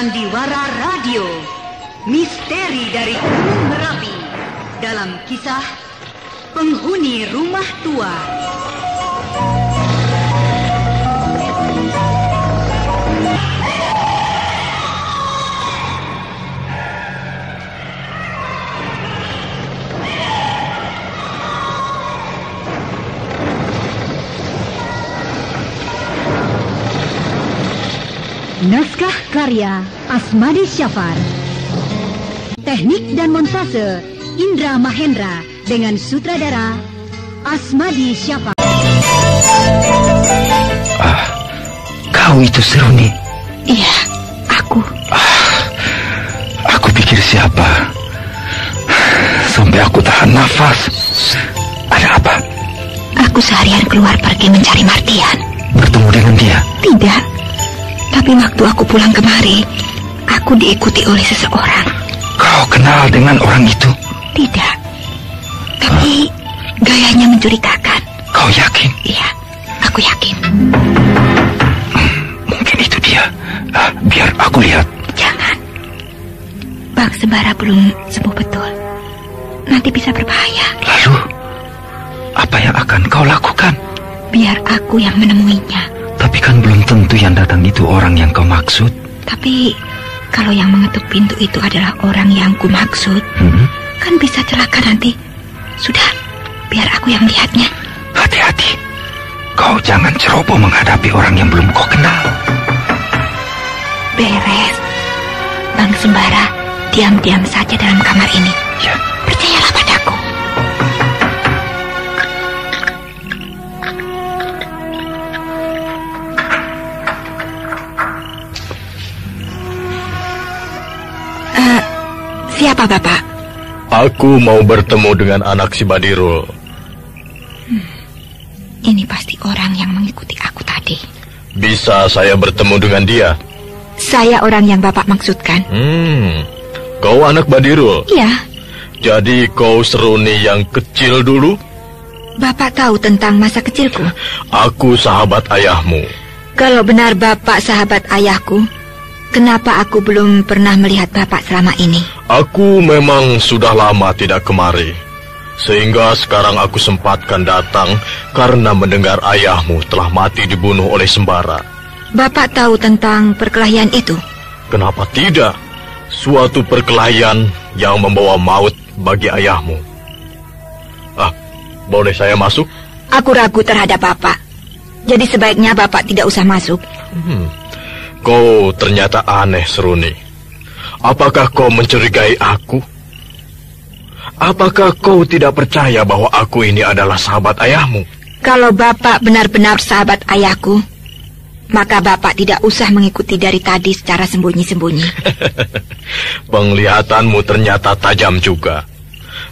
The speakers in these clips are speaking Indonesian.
Sandiwara Radio, misteri dari Gunung Merapi, dalam kisah Penghuni Rumah Tua. Naskah karya Asmadi Syafar. Teknik dan montase Indra Mahendra dengan sutradara Asmadi Syafar. Kau itu Seruni? Iya, aku. Aku pikir siapa? Sampai aku tahan nafas. Ada apa? Aku seharian keluar pergi mencari Martian. Bertemu dengan dia? Tidak. Tapi waktu aku pulang kemari, aku diikuti oleh seseorang. Kau kenal dengan orang itu? Tidak. Tapi gayanya mencurigakan. Kau yakin? Iya, aku yakin. Mungkin itu dia. Biar aku lihat. Jangan. Bang Sembara belum sembuh betul. Nanti bisa berbahaya. Lalu, apa yang akan kau lakukan? Biar aku yang menemuinya. Tapi kan belum tentu yang datang itu orang yang kau maksud. Tapi kalau yang mengetuk pintu itu adalah orang yang ku maksud, kan bisa celaka nanti. Sudah, biar aku yang melihatnya. Hati-hati. Kau jangan ceroboh menghadapi orang yang belum kau kenal. Beres. Bang Sembara diam-diam saja dalam kamar ini. Ya. Percayalah padaku. Siapa Bapak? Aku mau bertemu dengan anak si Badirul. Ini pasti orang yang mengikuti aku tadi. Bisa saya bertemu dengan dia? Saya orang yang Bapak maksudkan. Kau anak Badirul? Iya. Jadi kau Seruni yang kecil dulu? Bapak tahu tentang masa kecilku? Aku sahabat ayahmu. Kalau benar Bapak sahabat ayahku, kenapa aku belum pernah melihat Bapak selama ini? Aku memang sudah lama tidak kemari, sehingga sekarang aku sempatkan datang karena mendengar ayahmu telah mati dibunuh oleh Sembara. Bapak tahu tentang perkelahian itu? Kenapa tidak? Suatu perkelahian yang membawa maut bagi ayahmu. Boleh saya masuk? Aku ragu terhadap Bapak. Jadi sebaiknya Bapak tidak usah masuk. Kau ternyata aneh, Seruni. Apakah kau mencurigai aku? Apakah kau tidak percaya bahwa aku ini adalah sahabat ayahmu? Kalau Bapak benar-benar sahabat ayahku, maka Bapak tidak usah mengikuti dari tadi secara sembunyi-sembunyi. Penglihatanmu ternyata tajam juga.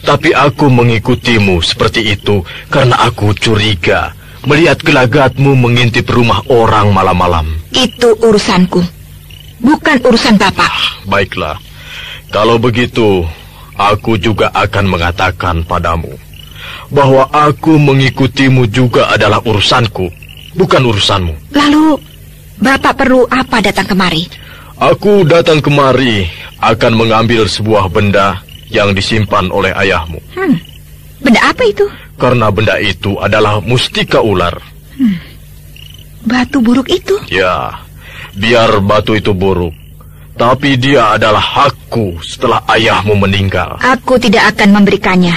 Tapi aku mengikutimu seperti itu karena aku curiga melihat gelagatmu mengintip rumah orang malam-malam. Itu urusanku, bukan urusan Bapak. Baiklah, kalau begitu, aku juga akan mengatakan padamu bahwa aku mengikutimu juga adalah urusanku, bukan urusanmu. Lalu, Bapak perlu apa datang kemari? Aku datang kemari akan mengambil sebuah benda yang disimpan oleh ayahmu. Benda apa itu? Karena benda itu adalah mustika ular. Batu buruk itu? Ya, biar batu itu buruk, tapi dia adalah hakku setelah ayahmu meninggal. Aku tidak akan memberikannya.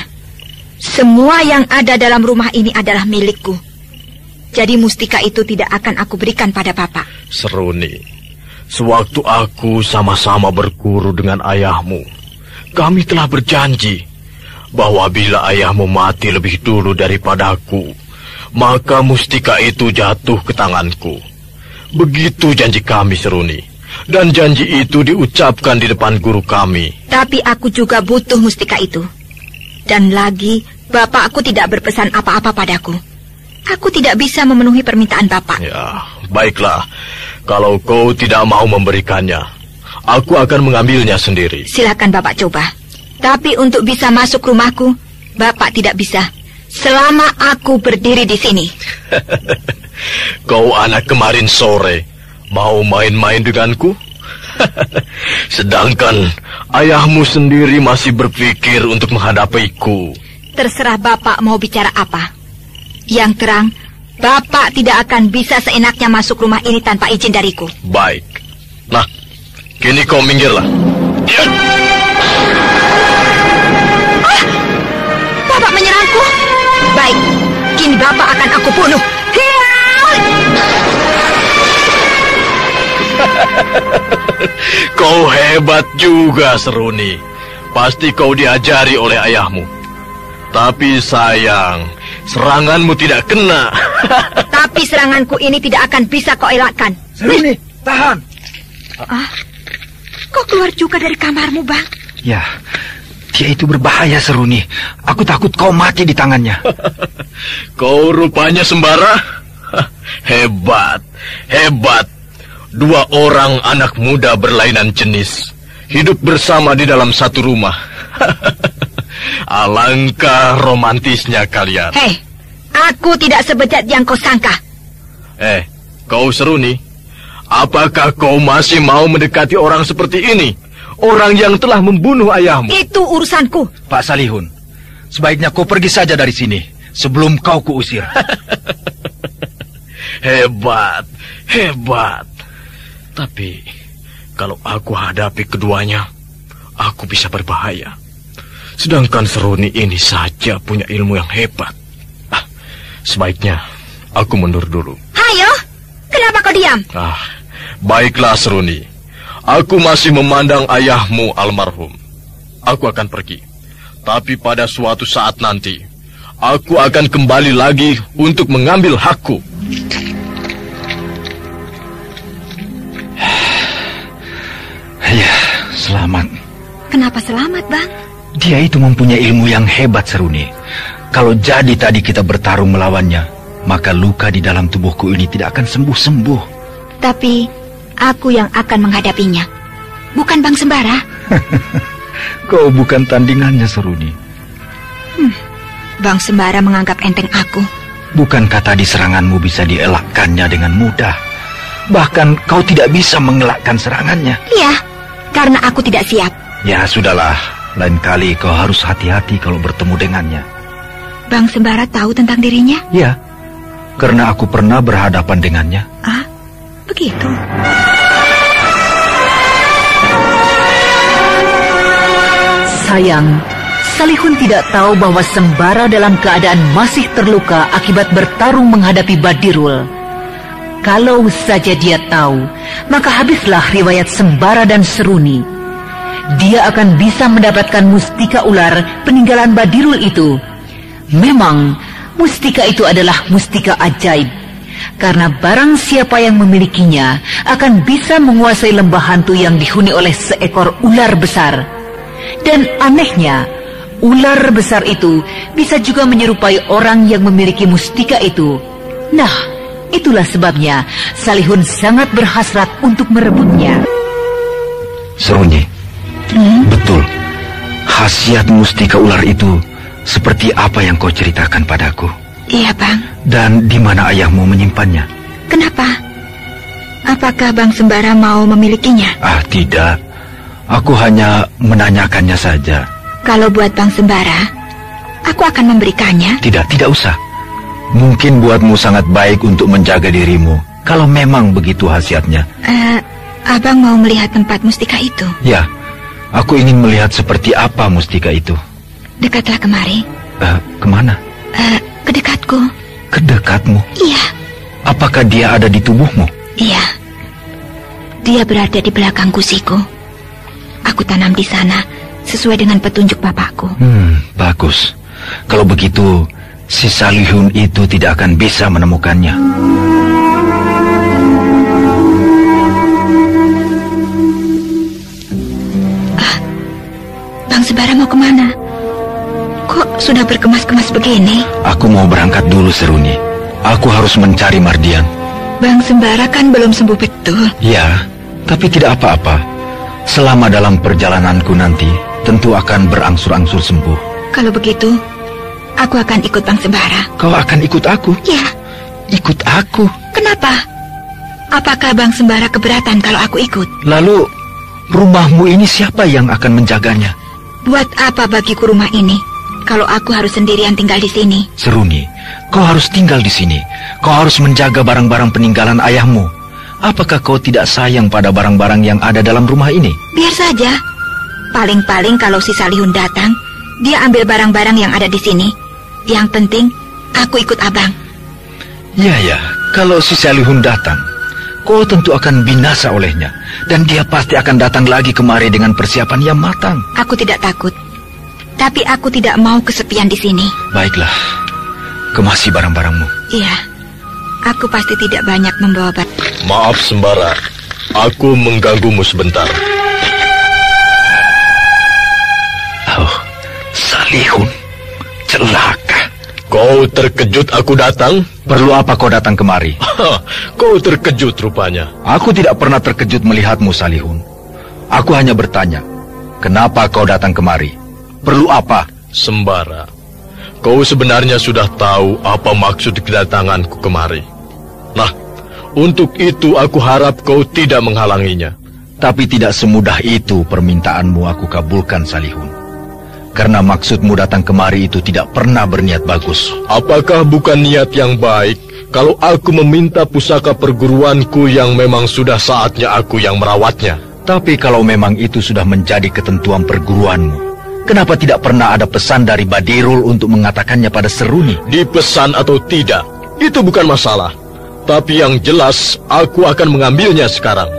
Semua yang ada dalam rumah ini adalah milikku. Jadi mustika itu tidak akan aku berikan pada Bapak. Seruni, sewaktu aku sama-sama berguru dengan ayahmu, kami telah berjanji bahwa bila ayahmu mati lebih dulu daripadaku, maka mustika itu jatuh ke tanganku. Begitu janji kami, Seruni. Dan janji itu diucapkan di depan guru kami. Tapi aku juga butuh mustika itu. Dan lagi, Bapakku tidak berpesan apa-apa padaku. Aku tidak bisa memenuhi permintaan Bapak. Ya, baiklah. Kalau kau tidak mau memberikannya, aku akan mengambilnya sendiri. Silakan Bapak coba. Tapi untuk bisa masuk rumahku, Bapak tidak bisa selama aku berdiri di sini. Kau anak kemarin sore mau main-main denganku? Sedangkan ayahmu sendiri masih berpikir untuk menghadapiku. Terserah Bapak mau bicara apa. Yang terang, Bapak tidak akan bisa seenaknya masuk rumah ini tanpa izin dariku. Baik. Nah, kini kau minggirlah. Ya. Bapak menyerangku? Baik, kini Bapak akan aku bunuh. Kau hebat juga, Seruni. Pasti kau diajari oleh ayahmu. Tapi sayang, seranganmu tidak kena. Tapi seranganku ini tidak akan bisa kau elakkan. Seruni, tahan. Kau keluar juga dari kamarmu, Bang? Ya, dia itu berbahaya, Seruni. Aku takut kau mati di tangannya. Kau rupanya sembara. Hebat, hebat. 2 orang anak muda berlainan jenis hidup bersama di dalam satu rumah. Alangkah romantisnya kalian. Hei, aku tidak sebejat yang kau sangka. Kau Seruni, apakah kau masih mau mendekati orang seperti ini? Orang yang telah membunuh ayahmu. Itu urusanku. Pak Salihun, sebaiknya kau pergi saja dari sini sebelum kau kuusir. Hebat, hebat. Tapi kalau aku hadapi keduanya, aku bisa berbahaya. Sedangkan Seruni ini saja punya ilmu yang hebat. Sebaiknya aku mundur dulu. Hayo, kenapa kau diam? Baiklah Seruni. Aku masih memandang ayahmu almarhum. Aku akan pergi. Tapi pada suatu saat nanti, aku akan kembali lagi untuk mengambil hakku. Ya, selamat. Kenapa selamat, Bang? Dia itu mempunyai ilmu yang hebat, Seruni. Kalau jadi tadi kita bertarung melawannya, maka luka di dalam tubuhku ini tidak akan sembuh-sembuh. Tapi aku yang akan menghadapinya, bukan Bang Sembara. Kau bukan tandingannya, Seruni. Bang Sembara menganggap enteng aku. Bukankah tadi seranganmu bisa dielakkannya dengan mudah? Bahkan kau tidak bisa mengelakkan serangannya. Iya, karena aku tidak siap. Ya, sudahlah. Lain kali kau harus hati-hati kalau bertemu dengannya. Bang Sembara tahu tentang dirinya? Ya, karena aku pernah berhadapan dengannya. Begitu. Sayang, Salihun tidak tahu bahwa Sembara dalam keadaan masih terluka akibat bertarung menghadapi Badirul. Kalau saja dia tahu, maka habislah riwayat Sembara dan Seruni. Dia akan bisa mendapatkan mustika ular peninggalan Badirul itu. Memang, mustika itu adalah mustika ajaib. Karena barang siapa yang memilikinya akan bisa menguasai lembah hantu yang dihuni oleh seekor ular besar. Dan anehnya, ular besar itu bisa juga menyerupai orang yang memiliki mustika itu. Nah, itulah sebabnya Salihun sangat berhasrat untuk merebutnya. Seruni, betul. Khasiat mustika ular itu seperti apa yang kau ceritakan padaku. Iya, Bang. Dan di mana ayahmu menyimpannya? Kenapa? Apakah Bang Sembara mau memilikinya? Tidak. Aku hanya menanyakannya saja. Kalau buat Bang Sembara, aku akan memberikannya. Tidak usah. Mungkin buatmu sangat baik untuk menjaga dirimu, kalau memang begitu khasiatnya. Abang mau melihat tempat mustika itu? Ya, aku ingin melihat seperti apa mustika itu. Dekatlah kemari. Kemana? Ke dekatku. Ke dekatmu? Iya. Apakah dia ada di tubuhmu? Iya. Dia berada di belakang gusiku. Aku tanam di sana sesuai dengan petunjuk bapakku. Bagus. Kalau begitu, si Salihun itu tidak akan bisa menemukannya. Bang Sembara mau kemana? Kok sudah berkemas-kemas begini? Aku mau berangkat dulu, Seruni. Aku harus mencari Mardian. Bang Sembara kan belum sembuh betul. Ya, tapi tidak apa-apa. Selama dalam perjalananku nanti, tentu akan berangsur-angsur sembuh. Kalau begitu, aku akan ikut Bang Sembara. Kau akan ikut aku? Ya. Ikut aku? Kenapa? Apakah Bang Sembara keberatan kalau aku ikut? Lalu, Rumahmu ini siapa yang akan menjaganya? Buat apa bagiku rumah ini kalau aku harus sendirian tinggal di sini? Seruni, kau harus tinggal di sini. Kau harus menjaga barang-barang peninggalan ayahmu. Apakah kau tidak sayang pada barang-barang yang ada dalam rumah ini? Biar saja. Paling-paling kalau si Salihun datang, dia ambil barang-barang yang ada di sini. Yang penting, aku ikut abang. Ya, kalau si Salihun datang, kau tentu akan binasa olehnya. Dan dia pasti akan datang lagi kemari dengan persiapan yang matang. Aku tidak takut. Tapi aku tidak mau kesepian di sini. Baiklah, kemasi barang-barangmu. Iya, aku pasti tidak banyak membawa barang. Maaf Sembara, aku mengganggumu sebentar. Oh, Salihun, celaka. Kau terkejut aku datang? Perlu apa kau datang kemari? Kau terkejut rupanya. Aku tidak pernah terkejut melihatmu, Salihun. Aku hanya bertanya, kenapa kau datang kemari? Perlu apa? Sembara, kau sebenarnya sudah tahu apa maksud kedatanganku kemari. Nah, untuk itu aku harap kau tidak menghalanginya. Tapi tidak semudah itu permintaanmu aku kabulkan, Salihun. Karena maksudmu datang kemari itu tidak pernah berniat bagus. Apakah bukan niat yang baik kalau aku meminta pusaka perguruanku yang memang sudah saatnya aku yang merawatnya? Tapi kalau memang itu sudah menjadi ketentuan perguruanmu, kenapa tidak pernah ada pesan dari Badirul untuk mengatakannya pada Seruni? Dipesan atau tidak, itu bukan masalah. Tapi yang jelas, aku akan mengambilnya sekarang.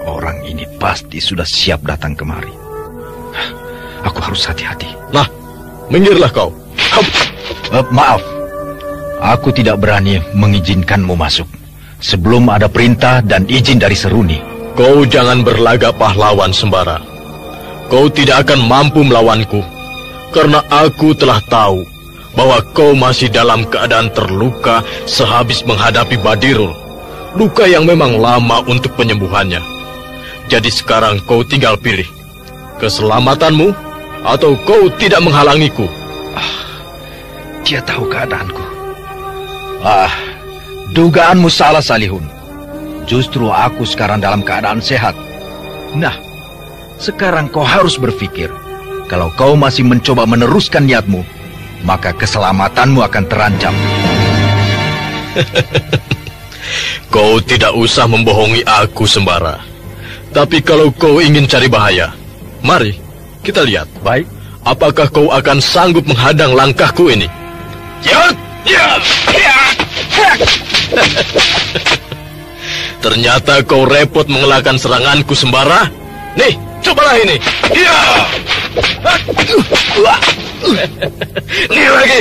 Orang ini pasti sudah siap datang kemari. Aku harus hati-hati. Nah, minggirlah kau. Maaf, aku tidak berani mengizinkanmu masuk sebelum ada perintah dan izin dari Seruni. Kau jangan berlagak pahlawan Sembara. Kau tidak akan mampu melawanku, karena aku telah tahu bahwa kau masih dalam keadaan terluka sehabis menghadapi Badirul. Luka yang memang lama untuk penyembuhannya. Jadi sekarang kau tinggal pilih, keselamatanmu atau kau tidak menghalangiku. Dia tahu keadaanku. Dugaanmu salah, Salihun. Justru aku sekarang dalam keadaan sehat. Nah, sekarang kau harus berpikir, kalau kau masih mencoba meneruskan niatmu, maka keselamatanmu akan terancam. Kau tidak usah membohongi aku, Sembara. Tapi kalau kau ingin cari bahaya, mari kita lihat. Baik. Apakah kau akan sanggup menghadang langkahku ini? Ternyata kau repot mengelakkan seranganku, Sembara. Nih, cobalah ini. Nih lagi.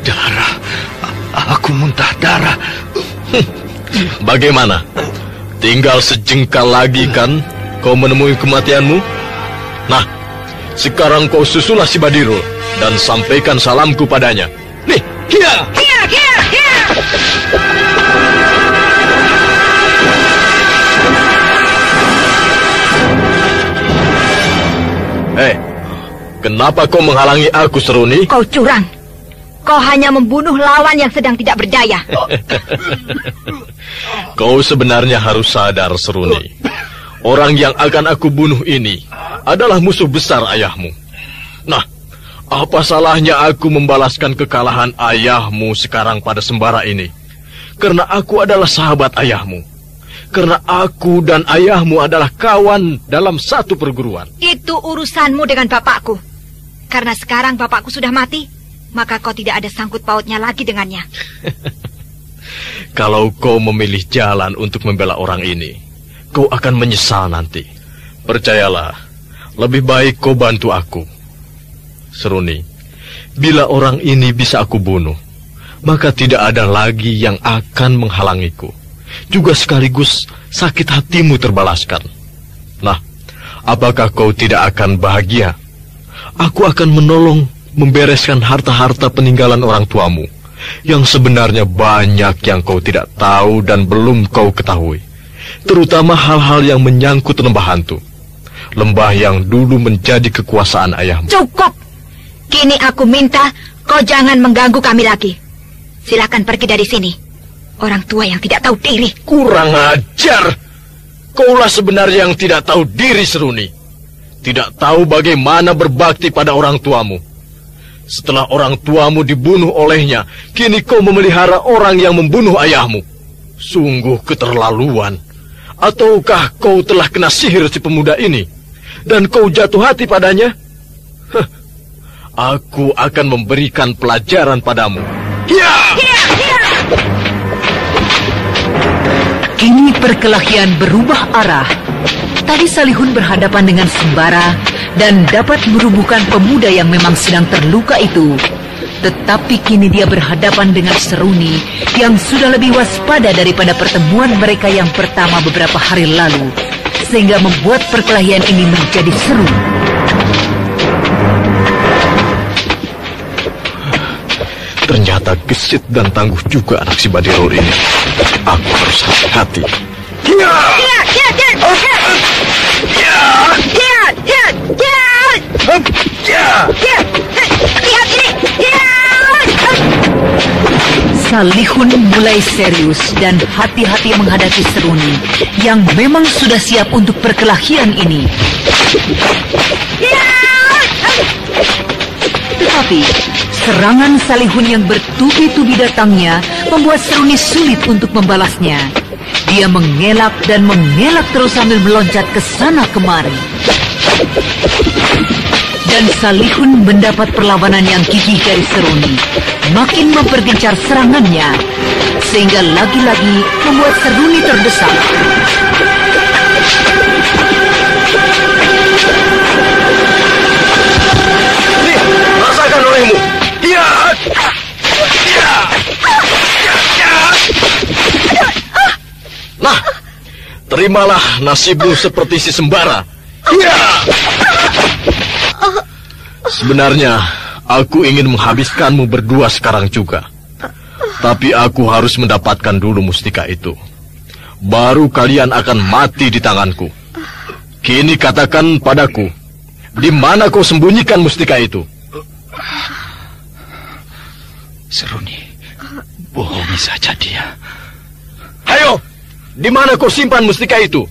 Darah. Aku muntah darah. Bagaimana? Tinggal sejengkal lagi kan kau menemui kematianmu? Nah, sekarang kau susulah si Badirul dan sampaikan salamku padanya. Nih, kia! Kenapa kau menghalangi aku, Seruni? Kau curang. Kau hanya membunuh lawan yang sedang tidak berdaya. Kau sebenarnya harus sadar, Seruni. Orang yang akan aku bunuh ini adalah musuh besar ayahmu. Nah, apa salahnya aku membalaskan kekalahan ayahmu sekarang pada Sembara ini? Karena aku adalah sahabat ayahmu. Karena aku dan ayahmu adalah kawan dalam satu perguruan. Itu urusanmu dengan bapakku. Karena sekarang bapakku sudah mati, maka kau tidak ada sangkut pautnya lagi dengannya. Kalau kau memilih jalan untuk membela orang ini, kau akan menyesal nanti. Percayalah, lebih baik kau bantu aku. Seruni, bila orang ini bisa aku bunuh, maka tidak ada lagi yang akan menghalangiku. Juga sekaligus sakit hatimu terbalaskan. Nah, apakah kau tidak akan bahagia? Aku akan menolong membereskan harta-harta peninggalan orang tuamu, yang sebenarnya banyak yang kau tidak tahu dan belum kau ketahui. Terutama hal-hal yang menyangkut lembah hantu. Lembah yang dulu menjadi kekuasaan ayahmu. Cukup! Kini aku minta kau jangan mengganggu kami lagi. Silakan pergi dari sini. Orang tua yang tidak tahu diri. Kurang ajar. Kaulah sebenarnya yang tidak tahu diri, Seruni. Tidak tahu bagaimana berbakti pada orang tuamu. Setelah orang tuamu dibunuh olehnya, kini kau memelihara orang yang membunuh ayahmu. Sungguh keterlaluan. Ataukah kau telah kena sihir si pemuda ini, dan kau jatuh hati padanya? Aku akan memberikan pelajaran padamu. Ya! Kini perkelahian berubah arah. Tadi Salihun berhadapan dengan Sembara dan dapat merubuhkan pemuda yang memang sedang terluka itu. Tetapi kini dia berhadapan dengan Seruni yang sudah lebih waspada daripada pertemuan mereka yang pertama beberapa hari lalu, sehingga membuat perkelahian ini menjadi seru. Ternyata gesit dan tangguh juga anak si Badirul ini. Aku harus hati-hati. Salihun mulai serius dan hati-hati menghadapi Seruni yang memang sudah siap untuk perkelahian ini. Tetapi serangan Salihun yang bertubi-tubi datangnya membuat Seruni sulit untuk membalasnya. Dia mengelak dan mengelak terus sambil meloncat ke sana kemari. Dan Salihun mendapat perlawanan yang gigih dari Seruni, makin mempergencar serangannya, sehingga lagi-lagi membuat Seruni terdesak. Nih, rasakan olehmu. Ya! Nah, terimalah nasibmu seperti si Sembara. Ya! Sebenarnya, aku ingin menghabiskanmu berdua sekarang juga. Tapi aku harus mendapatkan dulu mustika itu. Baru kalian akan mati di tanganku. Kini katakan padaku, di mana kau sembunyikan mustika itu? Seruni, bohongi saja dia. Ayo, di mana kau simpan mustika itu?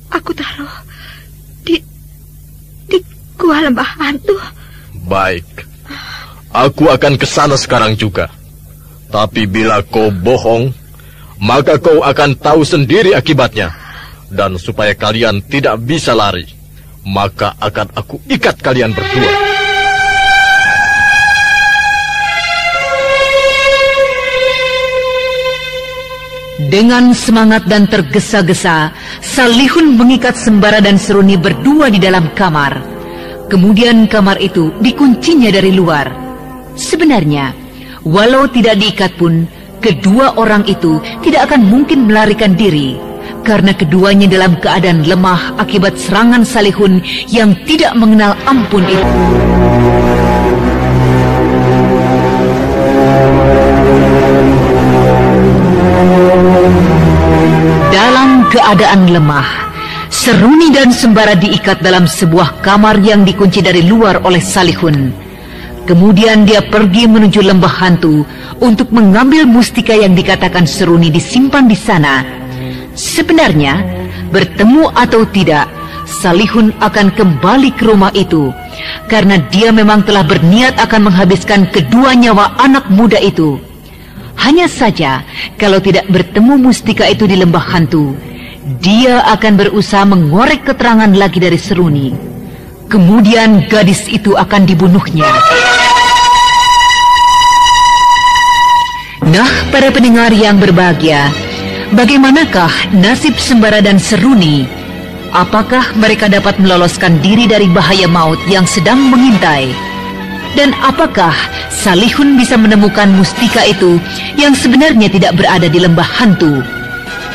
Aku taruh di gua lembah hantu. Baik, aku akan ke sana sekarang juga. Tapi bila kau bohong, maka kau akan tahu sendiri akibatnya. Dan supaya kalian tidak bisa lari, maka akan aku ikat kalian berdua. Dengan semangat dan tergesa-gesa, Salihun mengikat Sembara dan Seruni berdua di dalam kamar. Kemudian kamar itu dikuncinya dari luar. Sebenarnya, walau tidak diikat pun, kedua orang itu tidak akan mungkin melarikan diri, karena keduanya dalam keadaan lemah akibat serangan Salihun yang tidak mengenal ampun itu. Dalam keadaan lemah, Seruni dan Sembara diikat dalam sebuah kamar yang dikunci dari luar oleh Salihun. Kemudian dia pergi menuju lembah hantu untuk mengambil mustika yang dikatakan Seruni disimpan di sana. Sebenarnya, bertemu atau tidak, Salihun akan kembali ke rumah itu, karena dia memang telah berniat akan menghabiskan kedua nyawa anak muda itu. Hanya saja, kalau tidak bertemu mustika itu di lembah hantu, dia akan berusaha mengorek keterangan lagi dari Seruni. Kemudian gadis itu akan dibunuhnya. Nah, para pendengar yang berbahagia, bagaimanakah nasib Sembara dan Seruni? Apakah mereka dapat meloloskan diri dari bahaya maut yang sedang mengintai? Dan apakah Salihun bisa menemukan mustika itu yang sebenarnya tidak berada di lembah hantu?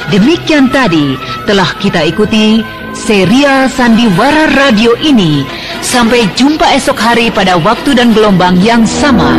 Demikian tadi telah kita ikuti serial Sandiwara Radio ini. Sampai jumpa esok hari pada waktu dan gelombang yang sama.